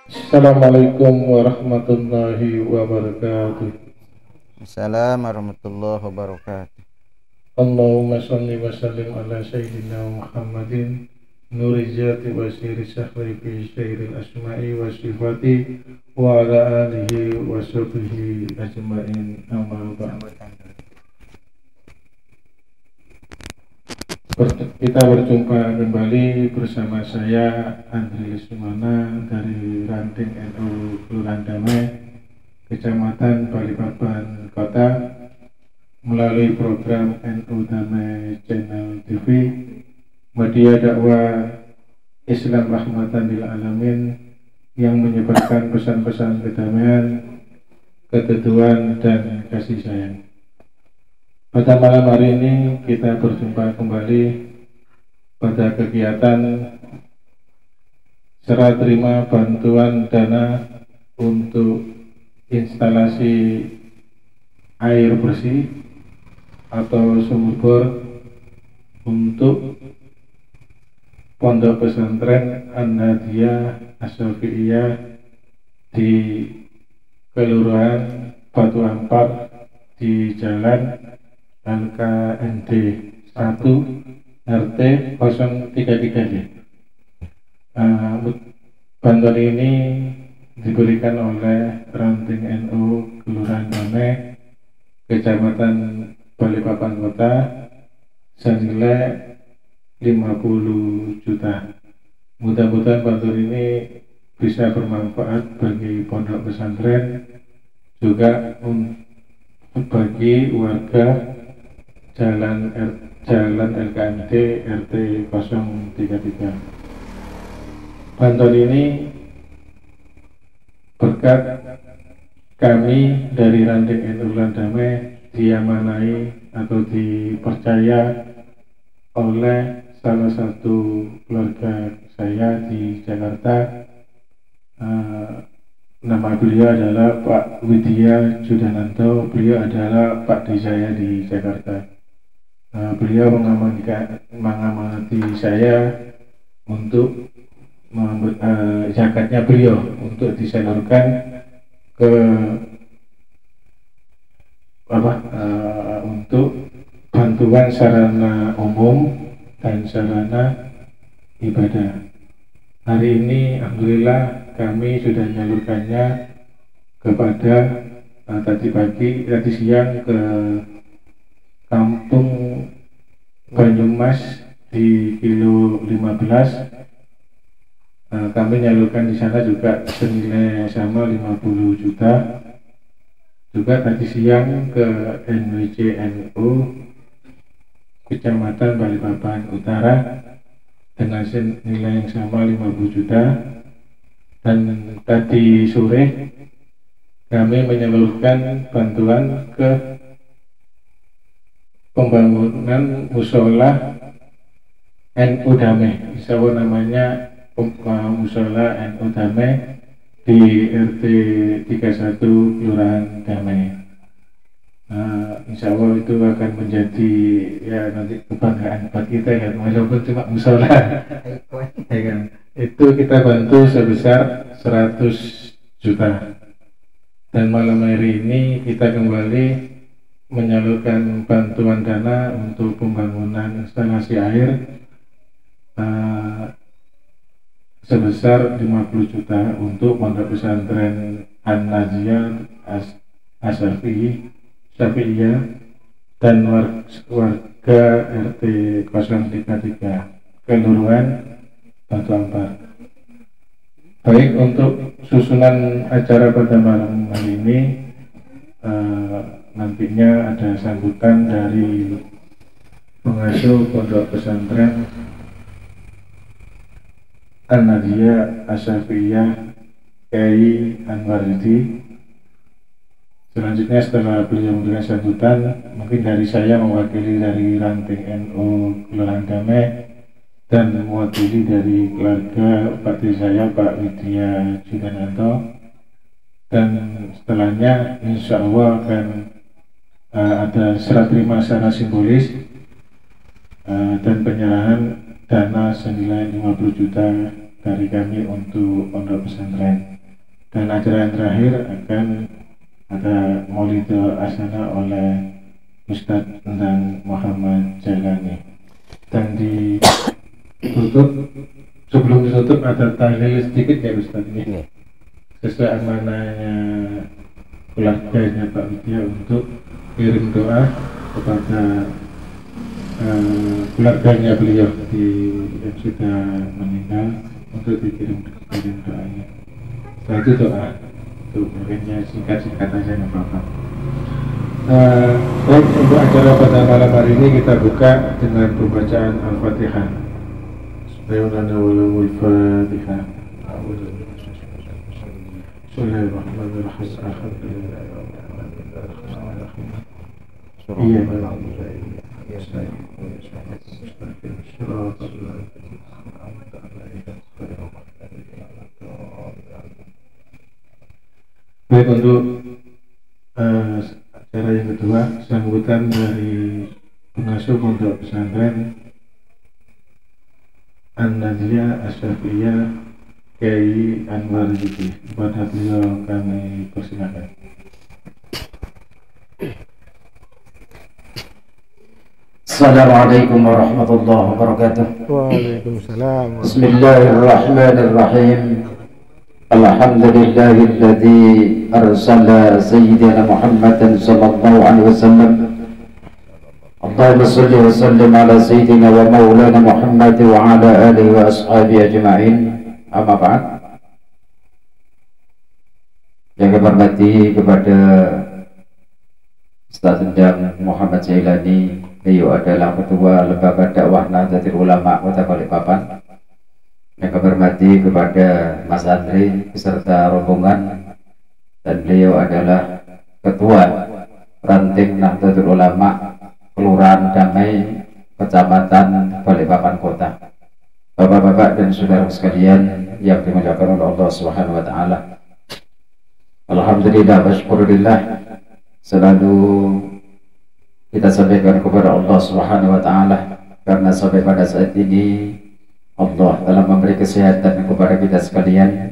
Assalamualaikum warahmatullahi wabarakatuh. Assalamualaikum warahmatullahi wabarakatuh. Allahumma salli wa sallim ala sayyidina Muhammadin nuri jati wa siri sahri fi syairil asma'i wa sifati wa ala alihi wa sahbihi ajma'in amma ba'd. Kita berjumpa kembali bersama saya Andri Lismana dari Ranting NU Kelurahan Damai, Kecamatan Balikpapan Kota, melalui program NU Damai Channel TV, media dakwah Islam Rahmatan lil Alamin yang menyebarkan pesan-pesan kedamaian, keteduhan, dan kasih sayang. Pada malam hari ini kita berjumpa kembali pada kegiatan serah terima bantuan dana untuk instalasi air bersih atau sumur bor untuk Pondok Pesantren An-Nadiyah Asy-Syafi'iyah di Kelurahan Batu Ampar di Jalan LKND 1 RT 033D. Bantuan ini diberikan oleh Ranting NU Kelurahan Damai, Kecamatan Balikpapan Kota, senilai 50 juta. Mudah-mudahan bantuan ini bisa bermanfaat bagi pondok pesantren, juga bagi warga Jalan LKMD RT 033. Bantuan ini berkat kami dari Ranting NU Kelurahan Damai diamanai atau dipercaya oleh salah satu keluarga saya di Jakarta. Nama beliau adalah Pak Widya Judananto. Beliau adalah Pak D saya di Jakarta. Beliau mengamanati saya untuk zakatnya beliau untuk disalurkan ke untuk bantuan sarana umum dan sarana ibadah. Hari ini alhamdulillah kami sudah menyalurkannya kepada tadi siang ke Kampung Banyumas di kilo 15. Kami menyalurkan di sana juga senilai sama 50 juta. Juga tadi siang ke NWCNU Kecamatan Balikpapan Utara dengan senilai yang sama 50 juta. Dan tadi sore kami menyalurkan bantuan ke pembangunan musola NU Damai. Insya Allah namanya musola NU Damai di RT 31 Kelurahan Damai. Insya Allah itu akan menjadi ya nanti kebanggaan buat kita ya, walaupun cuma musola. Ya kan? Itu kita bantu sebesar 100 juta. Dan malam hari ini kita kembali menyalurkan bantuan dana untuk pembangunan instalasi air sebesar 50 juta untuk Pondok Pesantren An-Nadiyah Asy-Syafi'iyah dan warga RT 033 Kelurahan Batu Ampar. Baik, untuk susunan acara pada malam hari ini, nantinya ada sambutan dari pengasuh Pondok Pesantren An-Nadiyah Asy-Syafi'iyah Kiai Anwardi. Selanjutnya setelah beliau memberikan sambutan, mungkin dari saya mewakili dari Ranting NU Kelurahan Damai dan mewakili dari keluarga Pak D saya Pak Widya Judananto, dan setelahnya insya Allah akan ada serah terima secara simbolis dan penyerahan dana senilai 50 juta dari kami untuk pondok pesantren. Dan acara yang terakhir akan ada Maulidul Asana oleh Ustadz tentang Muhammad Jalani. Dan ditutup, sebelum ditutup ada tahlil sedikit ya Ustadz ini. Sesuai amanahnya keluarganya Pak Widya untuk kirim doa kepada keluarganya beliau yang sudah meninggal untuk dikirim doanya. Setelah itu doa untuk mungkinnya singkat-singkat aja nggak apa-apa. Baik, untuk acara pada malam hari ini kita buka dengan pembacaan Al-Fatihah. Bismillahirrahmanirrahim. Bismillahirrahmanirrahim. Baik, untuk acara yang kedua, sambutan dari pengasuh pondok pesantren An-Nadiyah Asy-Syafi'iyah Kiai Anwar Yudi. Kepada beliau kami persilakan. Assalamualaikum warahmatullahi wabarakatuh. Waalaikumsalam. Bismillahirrahmanirrahim. Alhamdulillahilladzi arsala sayyidina Muhammadan sallallahu alaihi wasallam. Allahumma shalli wa sallim ala sayyidina wa maulana Muhammad wa ala alihi wa ashabihi ajma'in. Amma ba'd. Yang kami hormati kepada Ustaz Endang Muhammad Jailani, beliau adalah Ketua Lembaga Dakwah Nahdlatul Ulama Kota Balikpapan. Yang kami hormati kepada Mas Andri beserta rombongan, dan beliau adalah Ketua Ranting Nahdlatul Ulama Kelurahan Damai, Kecamatan Balikpapan Kota. Bapak-bapak dan saudara sekalian yang dimuliakan oleh Allah Subhanahu wa taala. Alhamdulillah wa syukurillah, selalu kita sampaikan kepada Allah Subhanahu wa taala, karena sampai pada saat ini Allah telah memberi kesehatan kepada kita sekalian.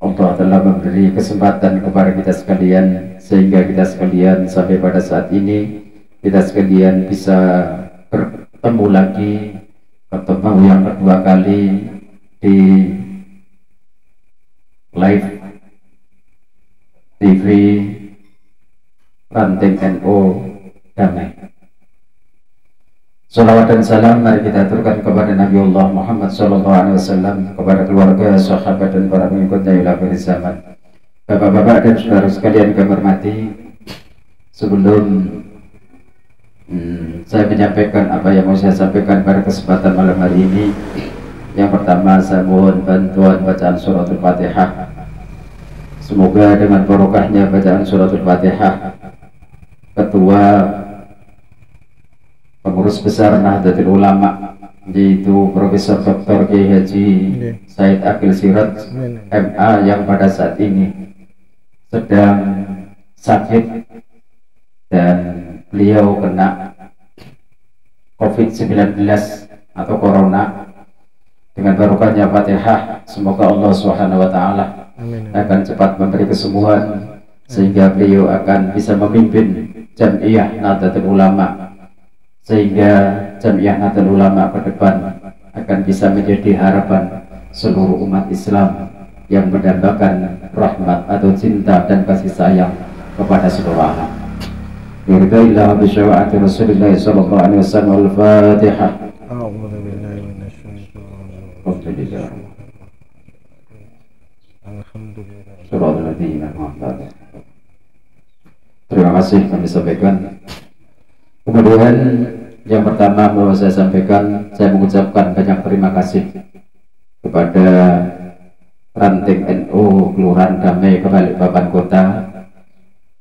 Allah telah memberi kesempatan kepada kita sekalian, sehingga kita sekalian sampai pada saat ini kita sekalian bisa bertemu lagi, ketemu yang kedua kali di live TV Ranting NU Damai. Salawat dan salam mari kita aturkan kepada Nabi Allah Muhammad SAW, kepada keluarga, sahabat dan para pengikutnya ila akhir zaman. Bapak-bapak dan saudara sekalian kami hormati, sebelum saya menyampaikan apa yang mau saya sampaikan pada kesempatan malam hari ini, yang pertama saya mohon bantuan bacaan suratul Fatihah. Semoga dengan barokahnya bacaan suratul Fatihah, Ketua Pengurus Besar Nahdlatul Ulama yaitu Profesor Dr. Kiai Haji Said Akil Siraj MA, yang pada saat ini sedang sakit dan beliau kena COVID-19 atau Corona. Dengan barokahnya Fatihah, semoga Allah Subhanahu wa taala akan cepat memberi kesembuhan, sehingga beliau akan bisa memimpin Jam'iyah Nahdlatul Ulama, sehingga Jam'iyah Nahdlatul Ulama ke depan akan bisa menjadi harapan seluruh umat Islam yang mendambakan rahmat atau cinta dan kasih sayang kepada seluruh alam. Biridillah bi syafa'ati Rasulillah sallallahu alaihi wasallam. Al-Fatihah. A'udzu billahi minasyaitonir rajim. Alhamdulillah. Alhamdulillah. Shiratal ladzina an'amta alaihim. Terima kasih kami sampaikan. Kemudian yang pertama mau saya sampaikan, saya mengucapkan banyak terima kasih kepada Ranting NU Kelurahan Damai Balikpapan Kota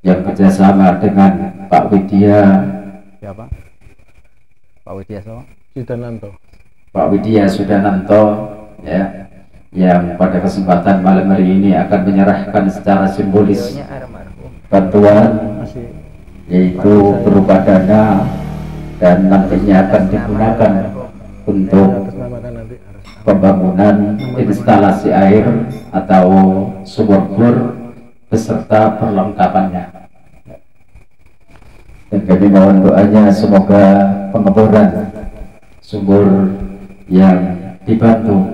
yang kerjasama dengan Pak Widya. Siapa? Pak Widya siapa? Sudananto. Pak Widya Sudananto, ya, yang pada kesempatan malam hari ini akan menyerahkan secara simbolis bantuan, yaitu berupa dana, dan nantinya akan digunakan untuk Atasnamakan nanti harus pembangunan instalasi air atau sumur bor beserta perlengkapannya. Dan kami mohon doanya semoga pengeboran sumur yang dibantu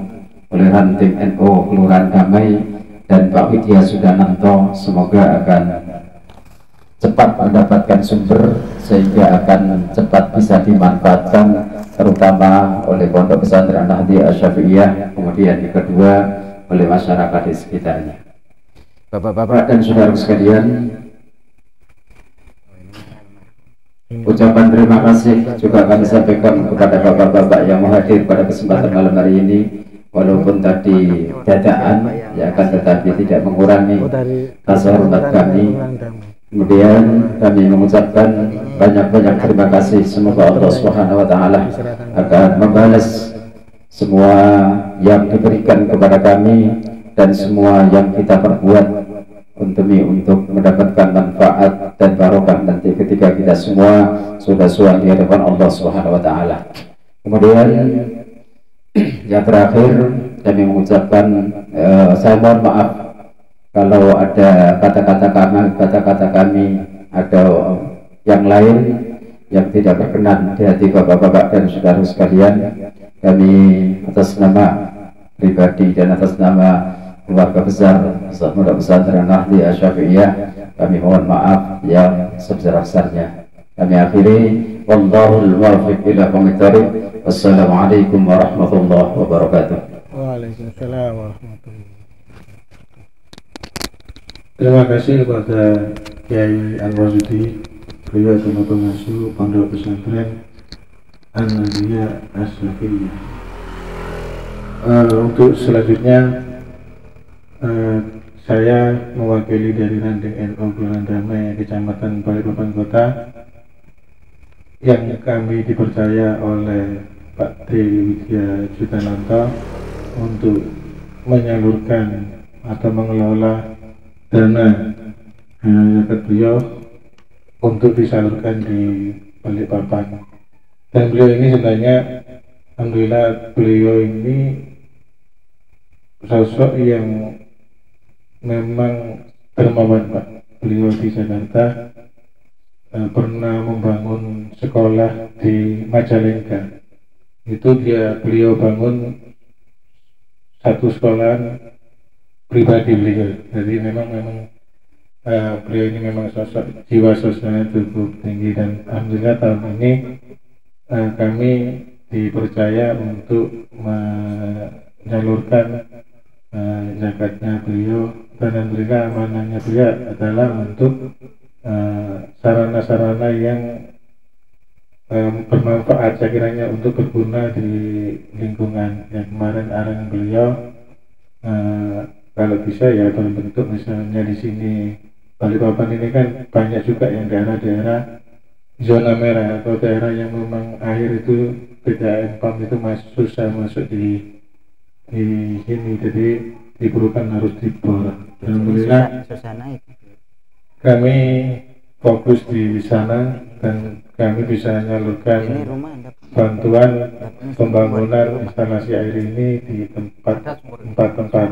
oleh ranting NU Kelurahan Damai dan Pak Widya Sudananto semoga akan cepat mendapatkan sumber sehingga akan cepat bisa dimanfaatkan terutama oleh Pondok Pesantren Nahdi Asy-Syafi'iyah, kemudian yang kedua oleh masyarakat di sekitarnya. Bapak-bapak dan saudara sekalian, ucapan terima kasih juga kami sampaikan kepada bapak-bapak yang hadir pada kesempatan malam hari ini, walaupun tadi dadaan ya, akan tetapi tidak mengurangi rasa hormat kami. Kemudian kami mengucapkan banyak-banyak terima kasih. Semoga Allah Subhanahu wa taala akan membalas semua yang diberikan kepada kami dan semua yang kita perbuat untuk mendapatkan manfaat dan barokah nanti ketika kita semua sudah suang di hadapan Allah Subhanahu wa taala. Kemudian yang terakhir kami mengucapkan saya mohon maaf kalau ada kata-kata kami atau yang lain yang tidak berkenan di hati bapak-bapak dan saudara sekalian. Kami atas nama pribadi dan atas nama keluarga besar Pondok Pesantren Nahdi Asy-Syafi'iyah kami mohon maaf yang sebesar-besarnya. Kami akhiri, wallahul muwaffiq ila aqwamit thoriq. Wassalamualaikum warahmatullahi wabarakatuh. Waalaikumsalam warahmatullahi. Terima kasih kepada Kiai Anwaruddin, beliau adalah pengasuh Pondok Pesantren An-Nahdiyah Asy-Syafi'iyah. Untuk selanjutnya saya mewakili dari ranting NU Kelurahan Damai Kecamatan Balikpapan Kota yang kami dipercaya oleh Pak Tri Widya Sudananto untuk menyalurkan atau mengelola dana zakat beliau untuk disalurkan di Balikpapan. Dan beliau ini sebenarnya alhamdulillah beliau ini sosok yang memang dermawan Pak. Beliau di Jakarta pernah membangun sekolah di Majalengka. Itu beliau bangun satu sekolahan pribadi beliau. Jadi memang beliau ini memang sosok jiwa sosialnya cukup tinggi, dan alhamdulillah tahun ini kami dipercaya untuk menyalurkan zakatnya beliau, dan alhamdulillah amanahnya beliau adalah untuk sarana-sarana yang bermanfaat sekiranya untuk berguna di lingkungan. Yang kemarin arahan beliau kalau bisa ya dalam bentuk misalnya di sini Balikpapan ini kan banyak juga yang daerah-daerah zona merah atau daerah yang memang air itu PDAM PAM itu susah masuk di sini, jadi diperlukan harus dibor. Alhamdulillah kami fokus di sana dan kami bisa menyalurkan bantuan pembangunan instalasi air ini di empat tempat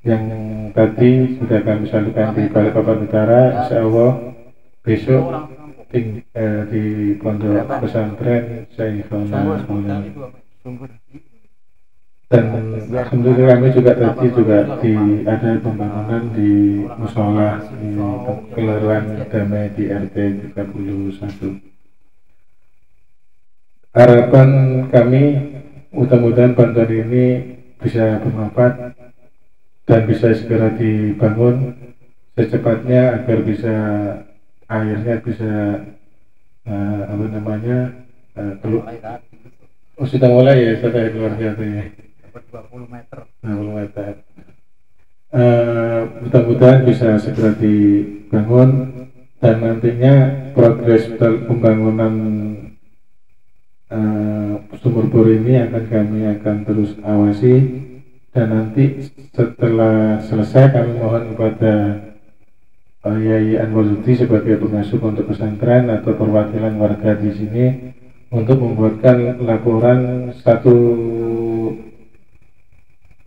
yang tadi sudah kami salurkan di Balikpapan Utara. Insya Allah besok di Pondok Pesantren Syekhona, dan alhamdulillah kami juga tadi ada pembangunan di musola di Kelurahan Damai di RT 31. Harapan kami mudah-mudahan bantuan ini bisa bermanfaat dan bisa segera dibangun secepatnya agar bisa airnya bisa sudah mulai ya sudah keluar biasanya 20 meter. Mudah-mudahan bisa segera dibangun dan nantinya progres pembangunan sumur bor ini kami akan terus awasi, dan nanti setelah selesai kami mohon kepada Yai Anwaruddin sebagai pengasuh Pondok Pesantren atau perwakilan warga di sini untuk membuatkan laporan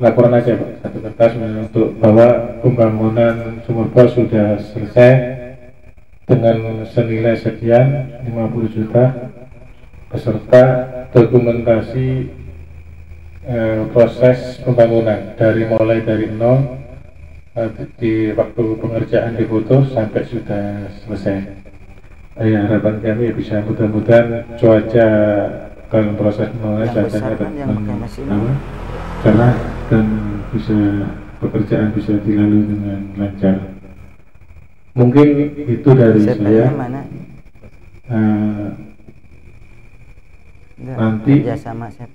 laporan aja Pak, satu kertas untuk bahwa pembangunan sumur bor sudah selesai dengan senilai sekian 50 juta beserta dokumentasi proses pembangunan mulai dari nol di waktu pengerjaan diputus sampai sudah selesai. Ya, harapan kami bisa mudah-mudahan cuaca dalam proses pembangunan cuacanya cerah dan pekerjaan bisa dilalui dengan lancar. Mungkin itu dari saya. Nanti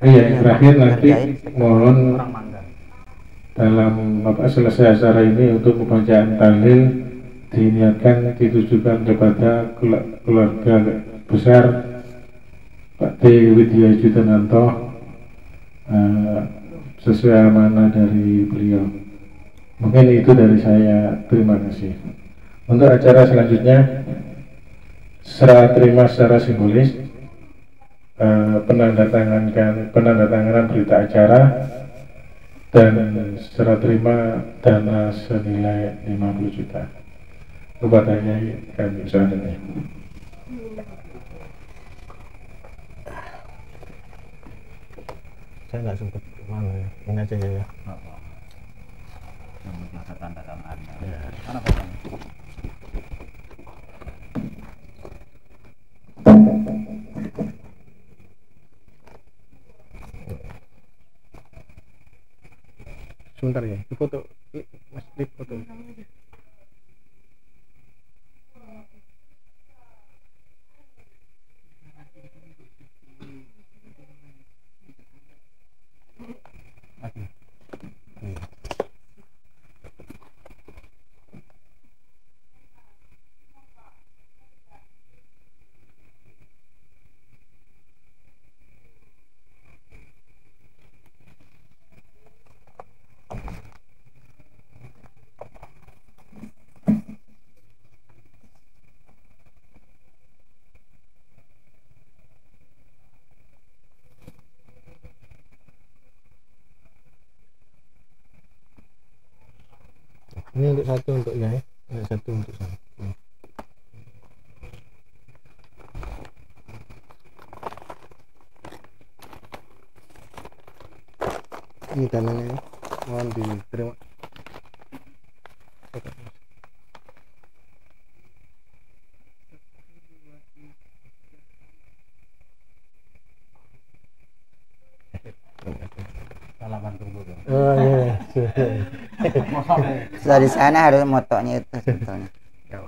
yang terakhir nanti mohon dalam selesai acara ini untuk pembacaan tahlil diniatkan ditujukan kepada keluarga besar Pak T. Widya Jutananto sesuai amanah dari beliau. Mungkin itu dari saya, terima kasih. Untuk acara selanjutnya serah terima secara simbolis penandatanganan berita acara dan serah terima dana senilai 50 juta kepadanya kami selanjutnya. Saya nggak sempat mana ya, ini aja ya. Tanda tangan. Ya. Sebentar ya, foto, Mas, foto. Ini untuk satu untuk ya, untuk satu untuk saya. Ini dananya, mohon diterima. Salaman tunggu dong. Oh iya. Sudah di sana harus motonya itu sebetulnya.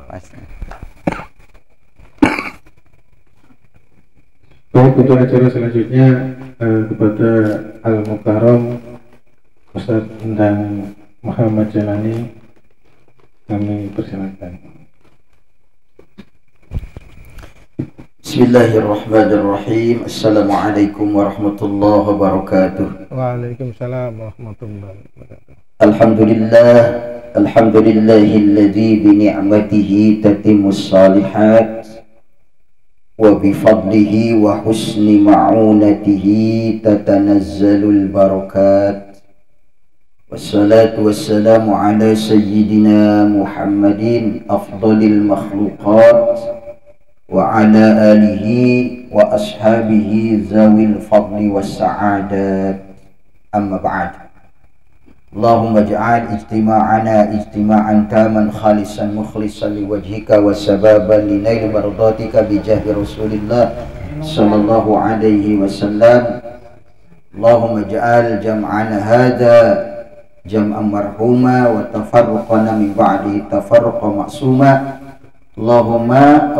Pas. Baik, untuk acara selanjutnya kepada Al-Mukarram Ustaz Endang Muhammad Jalani kami persilakan. Bismillahirrahmanirrahim. Assalamualaikum warahmatullahi wabarakatuh. Waalaikumsalam warahmatullahi wabarakatuh. Alhamdulillah, alhamdulillahilladzi bi ni'matihi tatimmus shalihat wa bi fadlihi wa husni ma'unatihi tatanazzalul barakat. Wassalatu wassalamu ala sayyidina Muhammadin afdalil makhluqat wa ala alihi wa ashabihi zawil fadli was sa'adat. Amma ba'd. Allahumma ja'al ijtima'ana ijtima'an taman khalisan mukhlisan liwajhika wa sababan linail mardatika bijahi Rasulillah sallallahu alaihi wasallam. Allahumma ja'al jam'ana hadha jam'an marhuma wa tafarruqana min ba'di tafarruqa ma'suma. Allahumma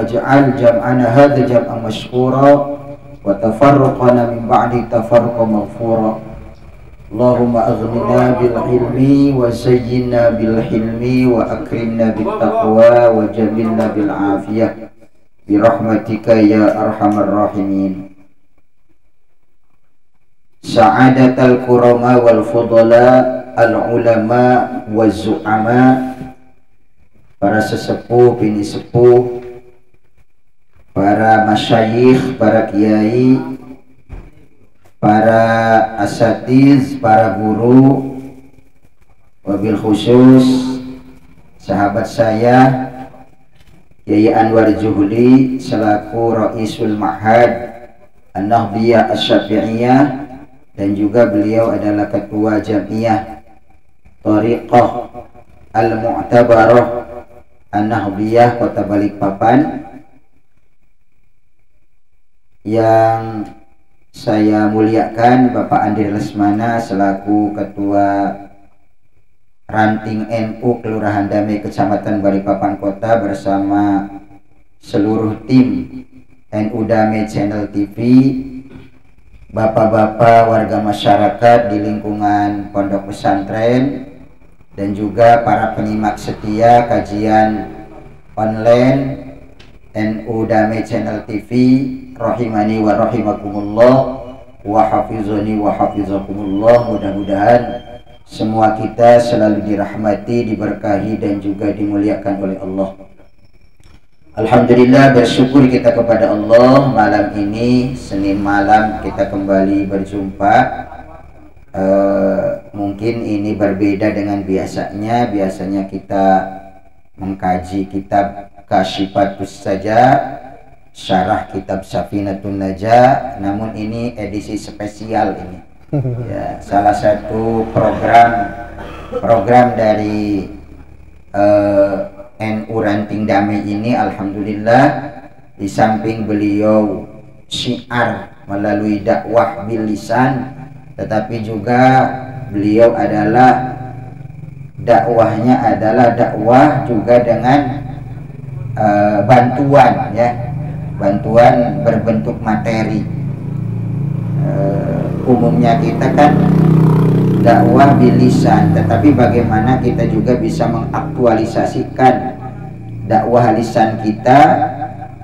ja'al jam'ana hadha jam'an mashkura wa tafarruqana min ba'di tafarruqa maghfura. Allahumma aghnina bil ilmi wa zayyinna bil hilmi wa akrimna bit taqwa wa jamilna bil afiyah bi rahmatika ya arhamar rahimin. Sa'adatal kurama wal fudala al-ulama wa zu'ama, para sesepuh, bini sepuh, para masyayikh, para kiai, para asatiz, para guru, wabil khusus sahabat saya Kiai Anwar Juhli selaku Raisul Ma'had An-Nahdiyah Asy-Syafi'iyah, dan juga beliau adalah ketua Jamiah Thariqah Al-Mu'tabarah An-Nahdiyah Kota Balikpapan, yang saya muliakan Bapak Andri Lesmana selaku ketua Ranting NU Kelurahan Damai Kecamatan Balikpapan Kota bersama seluruh tim NU Damai Channel TV, bapak-bapak warga masyarakat di lingkungan pondok pesantren, dan juga para penyimak setia kajian online NU Damai Channel TV, rahimani wa rahimakumullah wa hafizani wa hafizakumullah. Mudah-mudahan semua kita selalu dirahmati, diberkahi, dan juga dimuliakan oleh Allah. Alhamdulillah, bersyukur kita kepada Allah, malam ini Senin malam kita kembali berjumpa. Mungkin ini berbeda dengan biasanya. Biasanya kita mengkaji kitab Kasyifatus saja, syarah kitab Safinatun Najah, namun ini edisi spesial ini. Ya, salah satu program dari NU Ranting Damai ini, alhamdulillah, di samping beliau syiar melalui dakwah bil lisan, tetapi juga beliau adalah dakwahnya adalah dakwah juga dengan bantuan, ya, bantuan berbentuk materi. Umumnya kita kan dakwah bil lisan, tetapi bagaimana kita juga bisa mengaktualisasikan dakwah lisan kita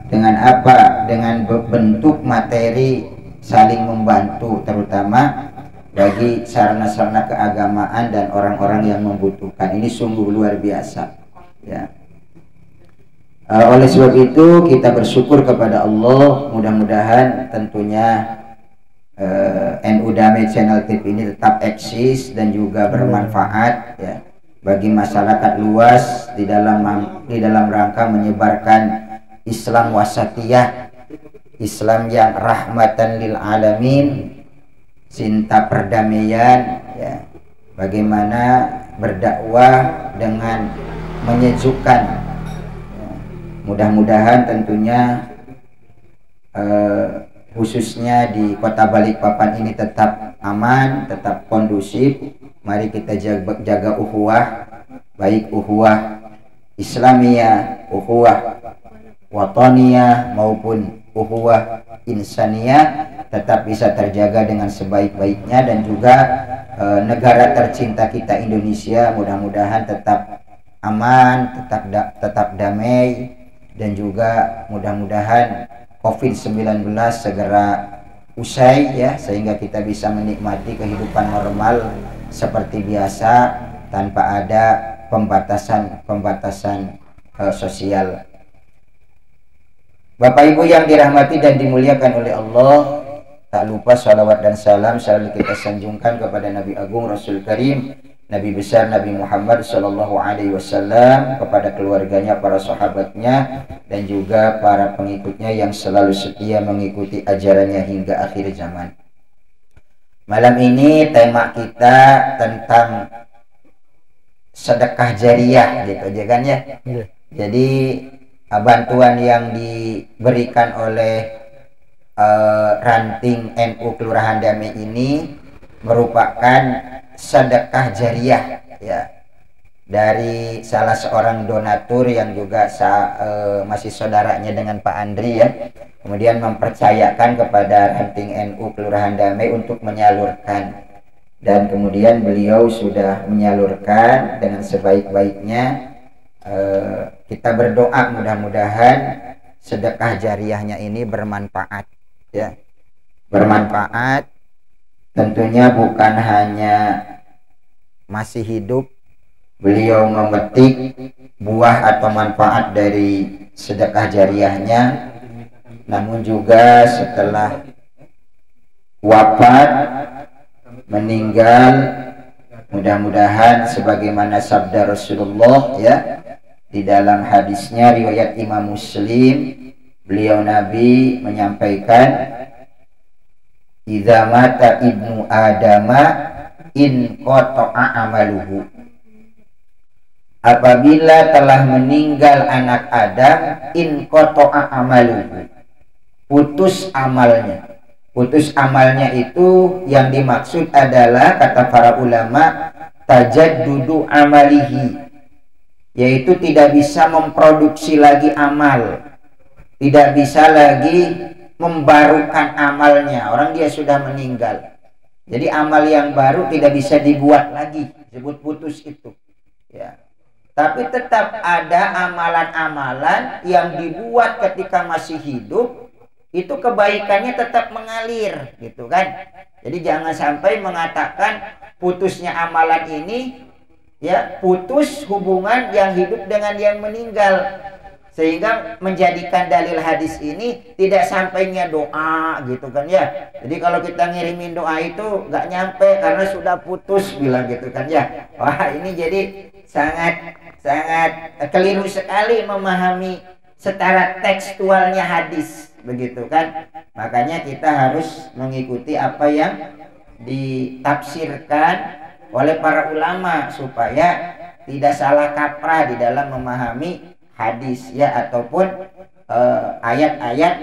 dengan apa? Dengan bentuk materi saling membantu, terutama bagi sarana-sarana keagamaan dan orang-orang yang membutuhkan. Ini sungguh luar biasa, ya. Oleh sebab itu kita bersyukur kepada Allah, mudah-mudahan tentunya NU Damai Channel TV ini tetap eksis dan juga bermanfaat, ya, bagi masyarakat luas di dalam rangka menyebarkan Islam wasatiyah, Islam yang rahmatan lil alamin, cinta perdamaian, ya, bagaimana berdakwah dengan menyejukkan. Mudah-mudahan tentunya khususnya di Kota Balikpapan ini tetap aman, tetap kondusif. Mari kita jaga ukhuwah, baik ukhuwah Islamiyah, ukhuwah wataniyah maupun ukhuwah insaniyah, tetap bisa terjaga dengan sebaik-baiknya, dan juga negara tercinta kita Indonesia mudah-mudahan tetap aman, tetap damai, dan juga mudah-mudahan COVID-19 segera usai, ya, sehingga kita bisa menikmati kehidupan normal seperti biasa tanpa ada pembatasan sosial. Bapak Ibu yang dirahmati dan dimuliakan oleh Allah, tak lupa salawat dan salam selalu kita sanjungkan kepada Nabi Agung Rasul Karim, Nabi besar Nabi Muhammad Sallallahu Alaihi Wasallam, kepada keluarganya, para sahabatnya, dan juga para pengikutnya yang selalu setia mengikuti ajarannya hingga akhir zaman. Malam ini tema kita tentang sedekah jariah, gitu aja kan, ya. Jadi bantuan yang diberikan oleh Ranting NU Kelurahan Damai ini merupakan sedekah jariah, ya, dari salah seorang donatur yang juga masih saudaranya dengan Pak Andri, ya. Kemudian mempercayakan kepada Ranting NU Kelurahan Damai untuk menyalurkan, dan kemudian beliau sudah menyalurkan dengan sebaik-baiknya. Kita berdoa mudah-mudahan sedekah jariahnya ini bermanfaat, ya, bermanfaat. Tentunya bukan hanya masih hidup beliau memetik buah atau manfaat dari sedekah jariahnya, namun juga setelah wafat meninggal, mudah-mudahan sebagaimana sabda Rasulullah ya di dalam hadisnya riwayat Imam Muslim, beliau Nabi menyampaikan, idza mata ibnu adama in qata'a amaluhu, apabila telah meninggal anak Adam, in qata'a amaluhu, putus amalnya. Putus amalnya itu yang dimaksud adalah, kata para ulama, tajaddudu amalihi, yaitu tidak bisa memproduksi lagi amal, tidak bisa lagi membarukan amalnya. Orang dia sudah meninggal, jadi amal yang baru tidak bisa dibuat lagi, disebut putus itu ya. Tapi tetap ada amalan-amalan yang dibuat ketika masih hidup, itu kebaikannya tetap mengalir gitu kan. Jadi jangan sampai mengatakan putusnya amalan ini ya putus hubungan yang hidup dengan yang meninggal, sehingga menjadikan dalil hadis ini tidak sampainya doa gitu kan ya. Jadi kalau kita ngirimin doa itu nggak nyampe karena sudah putus bilang gitu kan ya. Wah, ini jadi sangat keliru sekali memahami secara tekstualnya hadis begitu kan. Makanya kita harus mengikuti apa yang ditafsirkan oleh para ulama supaya tidak salah kaprah di dalam memahami hadis ya, ataupun ayat-ayat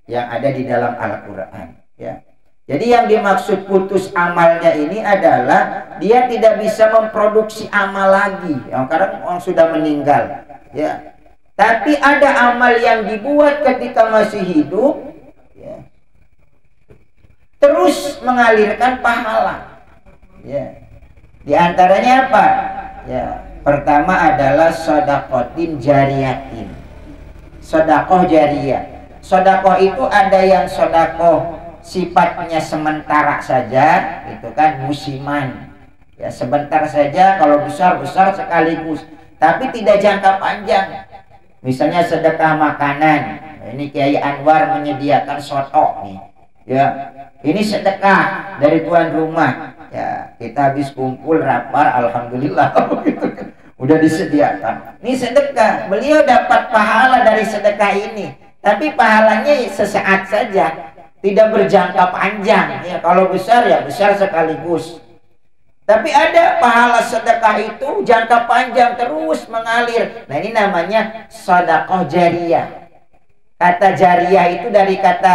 yang ada di dalam Al-Quran ya. Jadi yang dimaksud putus amalnya ini adalah dia tidak bisa memproduksi amal lagi yang karena orang sudah meninggal ya. Tapi ada amal yang dibuat ketika masih hidup ya, terus mengalirkan pahala ya. Di antaranya apa ya? Pertama adalah sedaqatin jariyatin, sedekah jariyah. Sedekah itu ada yang sedekah sifatnya sementara saja, itu kan musiman ya, sebentar saja, kalau besar sekaligus, tapi tidak jangka panjang. Misalnya sedekah makanan, ini Kiai Anwar menyediakan soto nih ya, ini sedekah dari tuan rumah ya, kita habis kumpul rapar alhamdulillah udah disediakan, ini sedekah, beliau dapat pahala dari sedekah ini, tapi pahalanya sesaat saja, tidak berjangka panjang ya. Kalau besar ya besar sekaligus, tapi ada pahala sedekah itu jangka panjang terus mengalir. Nah, ini namanya sedekah jariyah. Kata jariyah itu dari kata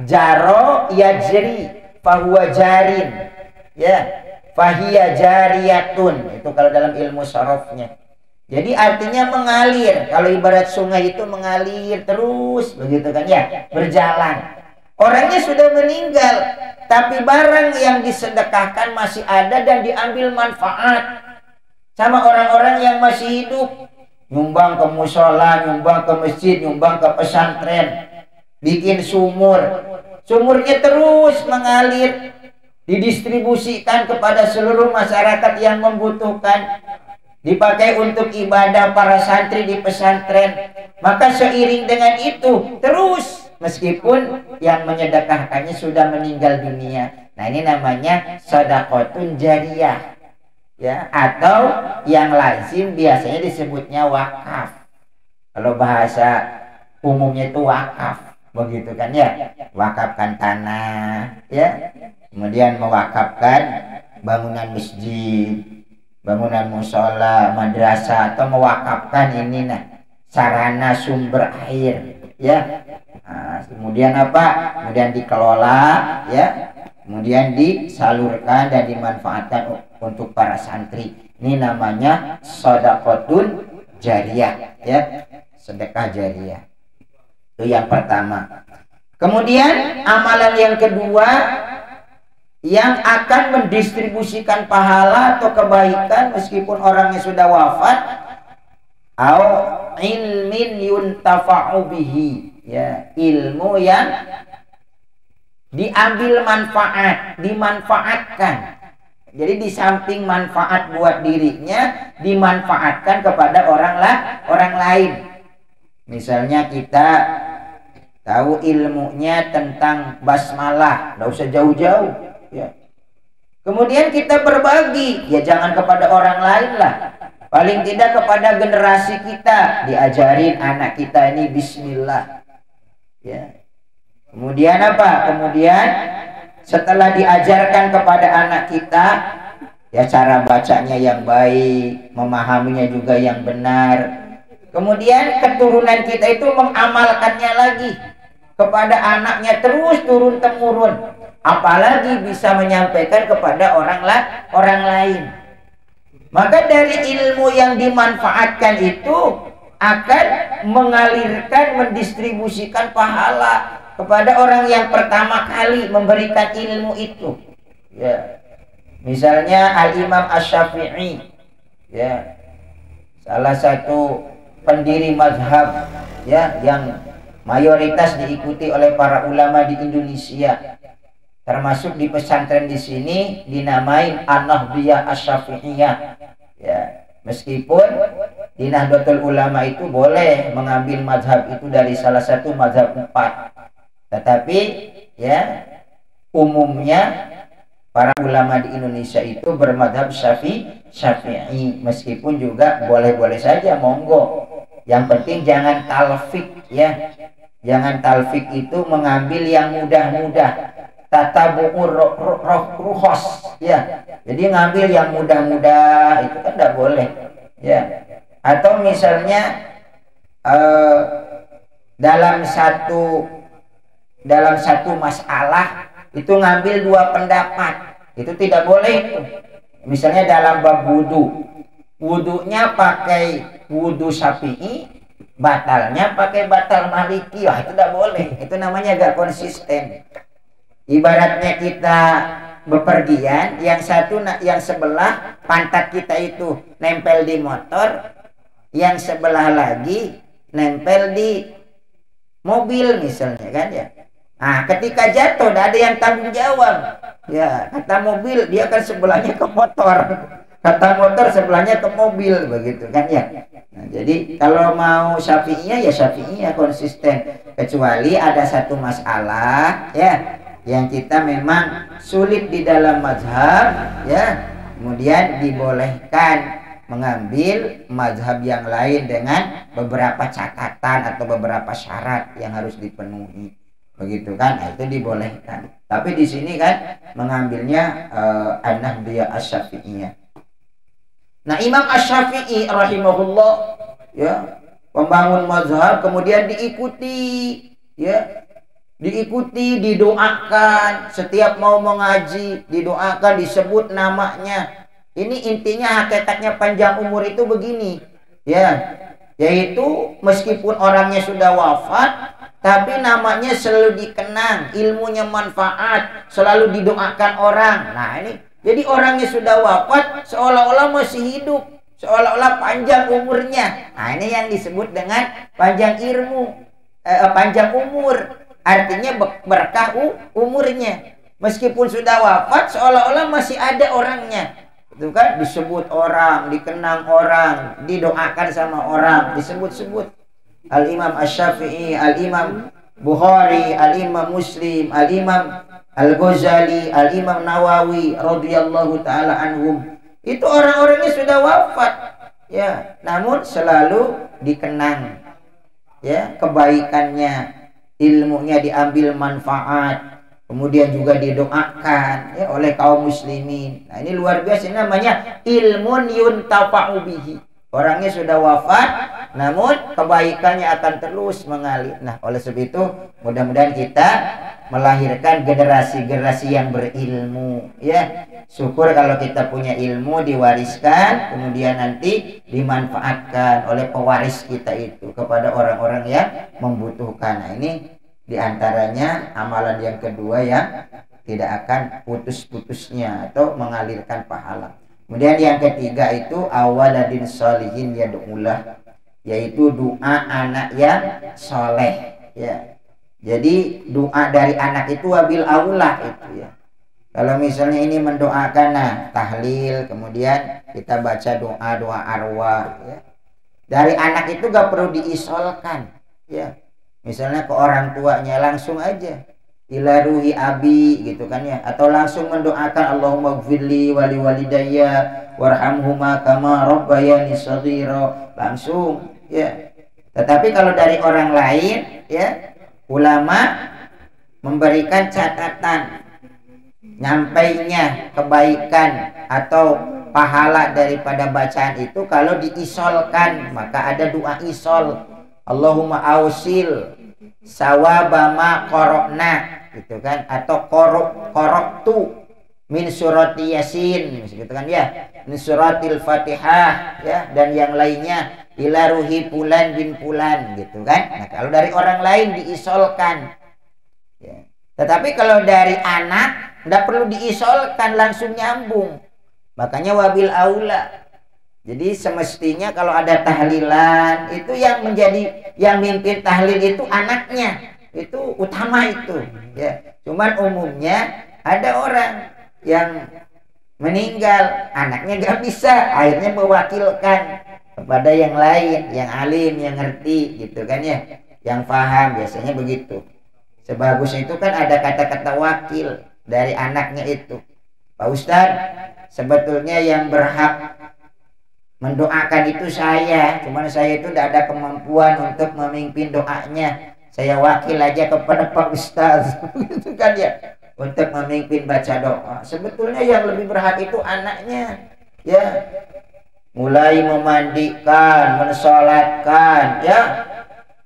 jaro yajri fahuwa jarin ya, fahiya jariyatun, itu kalau dalam ilmu sarafnya. Jadi artinya mengalir. Kalau ibarat sungai itu mengalir terus begitu kan ya, berjalan. Orangnya sudah meninggal, tapi barang yang disedekahkan masih ada dan diambil manfaat sama orang-orang yang masih hidup. Nyumbang ke musola, nyumbang ke masjid, nyumbang ke pesantren, bikin sumur. Sumurnya terus mengalir, didistribusikan kepada seluruh masyarakat yang membutuhkan, dipakai untuk ibadah para santri di pesantren. Maka seiring dengan itu terus, meskipun yang menyedekahkannya sudah meninggal dunia. Nah, ini namanya sedekahun jariyah ya, atau yang lazim biasanya disebutnya wakaf. Kalau bahasa umumnya itu wakaf begitu kan ya, wakafkan tanah ya, kemudian mewakafkan bangunan masjid, bangunan musola, madrasah, atau mewakafkan ini sarana sumber air ya. Nah, kemudian apa? Kemudian dikelola ya, kemudian disalurkan dan dimanfaatkan untuk para santri. Ini namanya sedekahun jariyah ya, sedekah jariyah. Itu yang pertama. Kemudian amalan yang kedua yang akan mendistribusikan pahala atau kebaikan meskipun orangnya sudah wafat, au ilmin yuntafa'u bihi ya, ilmu yang diambil manfaat, dimanfaatkan. Jadi di samping manfaat buat dirinya, dimanfaatkan kepada orang lain. Misalnya kita tahu ilmunya tentang basmalah, nggak usah jauh-jauh ya. Kemudian kita berbagi, ya jangan kepada orang lain lah, paling tidak kepada generasi kita, diajarin anak kita ini bismillah ya. Kemudian apa? Kemudian setelah diajarkan kepada anak kita, ya cara bacanya yang baik, memahaminya juga yang benar. Kemudian keturunan kita itu mengamalkannya lagi kepada anaknya terus turun temurun. Apalagi bisa menyampaikan kepada orang lain. Maka dari ilmu yang dimanfaatkan itu akan mengalirkan, mendistribusikan pahala kepada orang yang pertama kali memberikan ilmu itu ya. Misalnya Al-Imam Asy-Syafi'i ya, salah satu pendiri mazhab ya yang mayoritas diikuti oleh para ulama di Indonesia, termasuk di pesantren di sini dinamai An-Nahdliyah Asy-Syafi'iyah ya. Meskipun di Nahdlatul Ulama itu boleh mengambil mazhab itu dari salah satu mazhab 4, tetapi ya umumnya para ulama di Indonesia itu bermadhab Syafi'i. Meskipun juga boleh-boleh saja, monggo. Yang penting jangan talfik ya. Jangan talfik itu mengambil yang mudah-mudah. Tatabu'ur ruhos ya. Jadi ngambil yang mudah-mudah itu kan tidak boleh ya. Atau misalnya dalam satu masalah itu ngambil 2 pendapat, itu tidak boleh itu. Misalnya dalam bab wudu, wudunya pakai wudu Syafi'i, batalnya pakai batal Maliki, wah itu tidak boleh. Itu namanya gak konsisten. Ibaratnya kita bepergian, yang sebelah pantat kita itu nempel di motor, yang sebelah lagi nempel di mobil misalnya kan ya. Nah, ketika jatuh tidak ada yang tanggung jawab. Ya, kata mobil dia kan sebelahnya ke motor, kata motor sebelahnya ke mobil, begitu kan ya. Nah, jadi kalau mau Syafi'iyah ya Syafi'iyah konsisten, kecuali ada satu masalah ya yang kita memang sulit di dalam mazhab ya, kemudian dibolehkan mengambil mazhab yang lain dengan beberapa catatan atau beberapa syarat yang harus dipenuhi. Begitu kan, nah, itu dibolehkan. Tapi di sini kan mengambilnya An-Nahdliyah Asy-Syafi'iyah. Nah, Imam Asy-Syafi'i rahimahullah ya, pembangun mazhab, kemudian diikuti ya, didoakan setiap mau mengaji, didoakan, disebut namanya. Ini intinya hakikatnya panjang umur itu begini ya, yaitu meskipun orangnya sudah wafat tapi namanya selalu dikenang, ilmunya manfaat, selalu didoakan orang. Nah ini, jadi orangnya sudah wafat seolah-olah masih hidup, seolah-olah panjang umurnya. Nah ini yang disebut dengan panjang panjang umur. Artinya berkah umurnya. Meskipun sudah wafat seolah-olah masih ada orangnya. Itu kan disebut orang, dikenang orang, didoakan sama orang, disebut-sebut. Al-Imam Asy-Syafi'i, Al-Imam Bukhari, Al-Imam Muslim, Al-Imam Al-Ghazali, Al-Imam Nawawi radhiyallahu taala anhum. Itu orang-orangnya sudah wafat ya, namun selalu dikenang ya kebaikannya, ilmunya diambil manfaat, kemudian juga didoakan ya oleh kaum muslimin. Nah, ini luar biasa, ini namanya ilmun yuntafa'u bihi. Orangnya sudah wafat, namun kebaikannya akan terus mengalir. Nah, oleh sebab itu mudah-mudahan kita melahirkan generasi-generasi yang berilmu ya. Syukur kalau kita punya ilmu diwariskan, kemudian nanti dimanfaatkan oleh pewaris kita itu kepada orang-orang yang membutuhkan. Nah, ini diantaranya amalan yang kedua yang tidak akan putus-putusnya atau mengalirkan pahala. Kemudian yang ketiga itu awaladin sholihin yad'ulah, yaitu doa anak yang soleh ya. Jadi doa dari anak itu wabil aulah itu ya. Kalau misalnya ini mendoakan, nah tahlil, kemudian kita baca doa arwah ya. Dari anak itu gak perlu diisolkan ya. misalnya ke orang tuanya langsung aja ila ruhi abi gitu kan ya, atau langsung mendoakan Allahumma gfirli wali walidayya warhamhuma kama rabbayani shaghira, langsung ya. Tetapi kalau dari orang lain ya, ulama memberikan catatan nyampainya kebaikan atau pahala daripada bacaan itu kalau diisolkan, maka ada doa isol, Allahumma ausil sawabama korokna gitu kan, atau koroktu min surati yasin gitu kan ya, min suratil fatihah ya, dan yang lainnya ila ruhi fulan bin fulan gitu kan. Nah kalau dari orang lain diisolkan ya. Tetapi kalau dari anak tidak perlu diisolkan, langsung nyambung, makanya wabil aula. Jadi semestinya kalau ada tahlilan itu yang mimpin tahlil itu anaknya, itu utama itu ya. Cuman umumnya ada orang yang meninggal, anaknya gak bisa, akhirnya mewakilkan kepada yang lain, yang alim, yang ngerti gitu kan ya, yang paham, biasanya begitu. Sebagus itu kan ada kata-kata wakil dari anaknya itu, Pak Ustadz, sebetulnya yang berhak mendoakan itu saya, cuman saya itu tidak ada kemampuan untuk memimpin doanya, saya wakil aja kepada Pak Ustadz gitu kan ya, untuk memimpin baca doa. Sebetulnya yang lebih berhak itu anaknya ya, mulai memandikan, mensolatkan ya,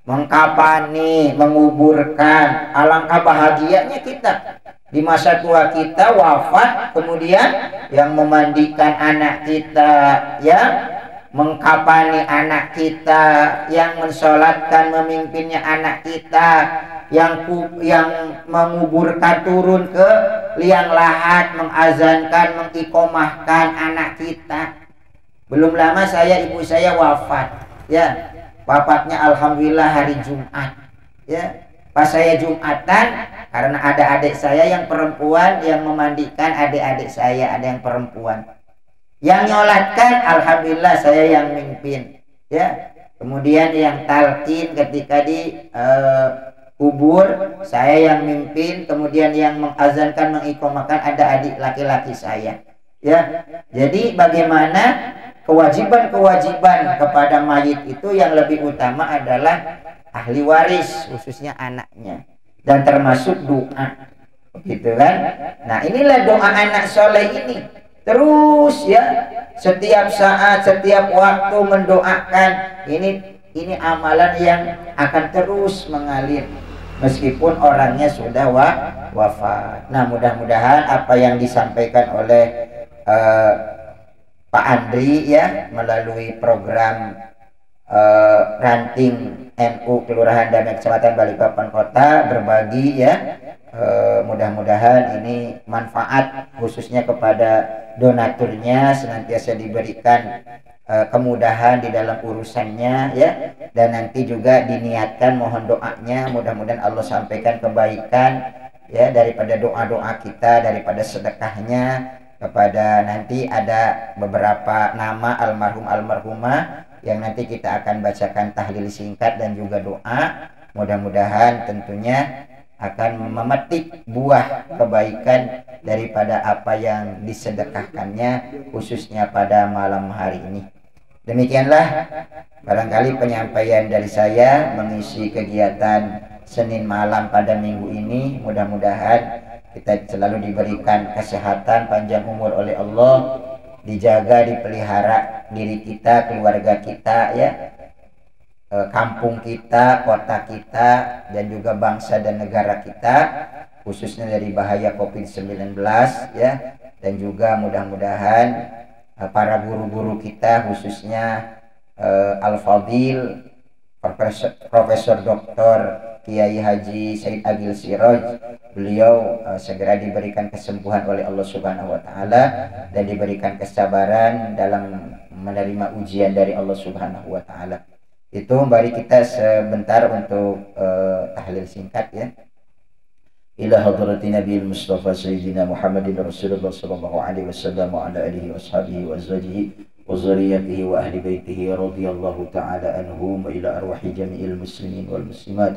mengkapani, menguburkan. Alangkah bahagianya kita di masa tua kita wafat, kemudian yang memandikan anak kita ya, mengkapani anak kita, yang mensolatkan, memimpinnya anak kita, yang menguburkan, turun ke liang lahat, mengazankan, mengikomahkan anak kita. Belum lama ibu saya wafat ya, wafatnya alhamdulillah hari Jumat ya. Pas saya Jumatan, karena ada adik saya yang perempuan yang memandikan adik-adik saya, ada yang perempuan. Yang nyolatkan alhamdulillah saya yang mimpin ya. Kemudian yang talqin ketika di kubur saya yang mimpin, kemudian yang mengazankan, mengiqamahkan ada adik laki-laki saya ya. Jadi bagaimana kewajiban-kewajiban kepada mayit itu yang lebih utama adalah ahli waris, khususnya anaknya, dan termasuk doa gitu kan. Nah inilah doa anak soleh ini terus ya, setiap saat, setiap waktu mendoakan. Ini amalan yang akan terus mengalir meskipun orangnya sudah wafat. Nah mudah-mudahan apa yang disampaikan oleh Pak Andri ya, melalui program ranting NU Kelurahan Damai Kecamatan Balikpapan Kota berbagi ya, mudah-mudahan ini manfaat khususnya kepada donaturnya, senantiasa diberikan kemudahan di dalam urusannya ya, dan nanti juga diniatkan mohon doanya, mudah-mudahan Allah sampaikan kebaikan ya, daripada doa-doa kita, daripada sedekahnya, kepada nanti ada beberapa nama almarhum almarhumah yang nanti kita akan bacakan tahlil singkat dan juga doa. Mudah-mudahan tentunya akan memetik buah kebaikan daripada apa yang disedekahkannya khususnya pada malam hari ini. Demikianlah barangkali penyampaian dari saya mengisi kegiatan Senin malam pada minggu ini. Mudah-mudahan kita selalu diberikan kesehatan, panjang umur oleh Allah, dijaga, dipelihara diri kita, keluarga kita ya, kampung kita, kota kita, dan juga bangsa dan negara kita, khususnya dari bahaya COVID-19 ya. Dan juga mudah-mudahan para guru-guru kita, khususnya Al-Fadil Profesor Dr. Kiai Haji Said Agil Siroj, beliau segera diberikan kesembuhan oleh Allah Subhanahu wa taala dan diberikan kesabaran dalam menerima ujian dari Allah Subhanahu wa taala. Itu mari kita sebentar untuk tahlil singkat ya. Ila hadrati Nabi Mustafa Sayyidina Muhammadin Rasulullah sallallahu alaihi wasallam wa ala alihi washabihi wa azwajihi wa zurriyyatihi wa ahli baitihi radhiyallahu ta'ala anhum wa ila arwahi jami'il muslimin wal muslimat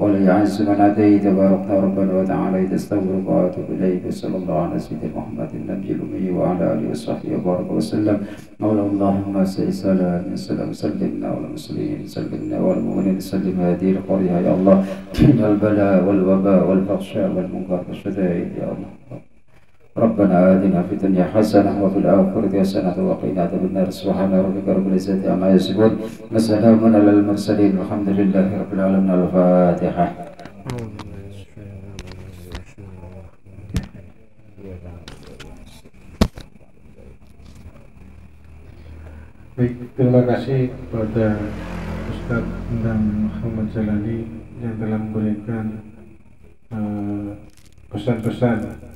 ولا يعز من عديت تبارك ربنا وتعالى استغفرك واتوب اليك صلى الله على سيدنا محمد النبي الامي وعلى اله وصحبه وبارك وسلم مولا اللهم سلام سلمنا والمسلمين سلمنا والمؤمنين سلم هذه القريه يا الله من البلاء والوباء والفحشاء والمنكر والشدائد يا الله ربنا آتنا في الدنيا حسنة وفي الآخرة حسنة وقنا عذاب النار سبحان ربك رب العزة عما يصفون وسلام على المرسلين والحمد لله رب العالمين الفاتحة. Baik, terima kasih kepada Ustadz Endang Muhammad Jalali yang telah memberikan pesan-pesan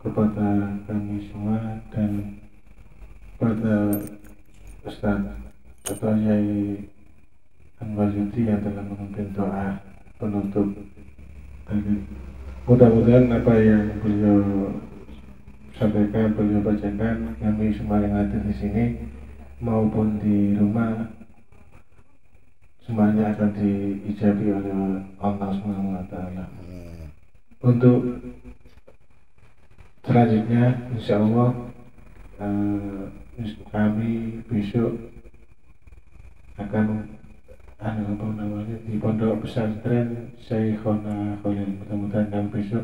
kepada kami semua dan kepada Ustadz atau Yai Anwar Yudi yang telah memimpin doa penutup tadi. Mudah-mudahan apa yang beliau sampaikan, beliau bacakan, kami semua yang hadir di sini maupun di rumah semuanya akan diijabi oleh Allah Subhanahu wa Ta'ala. Untuk selanjutnya, insya Allah kami besok akan di pondok pesantren Syekhona Khalil. Mudah-mudahan kami besok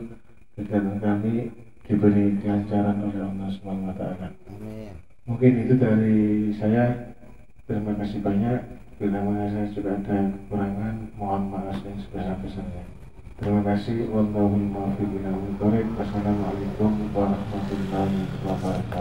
kegiatan kami diberi kelancaran oleh Allah Subhanahu wa Ta'ala. Mungkin itu dari saya. Terima kasih banyak. Bila mana saya juga ada kekurangan, mohon maaf yang sebesar-besarnya. Terima kasih. Wassalamualaikum warahmatullahi wabarakatuh.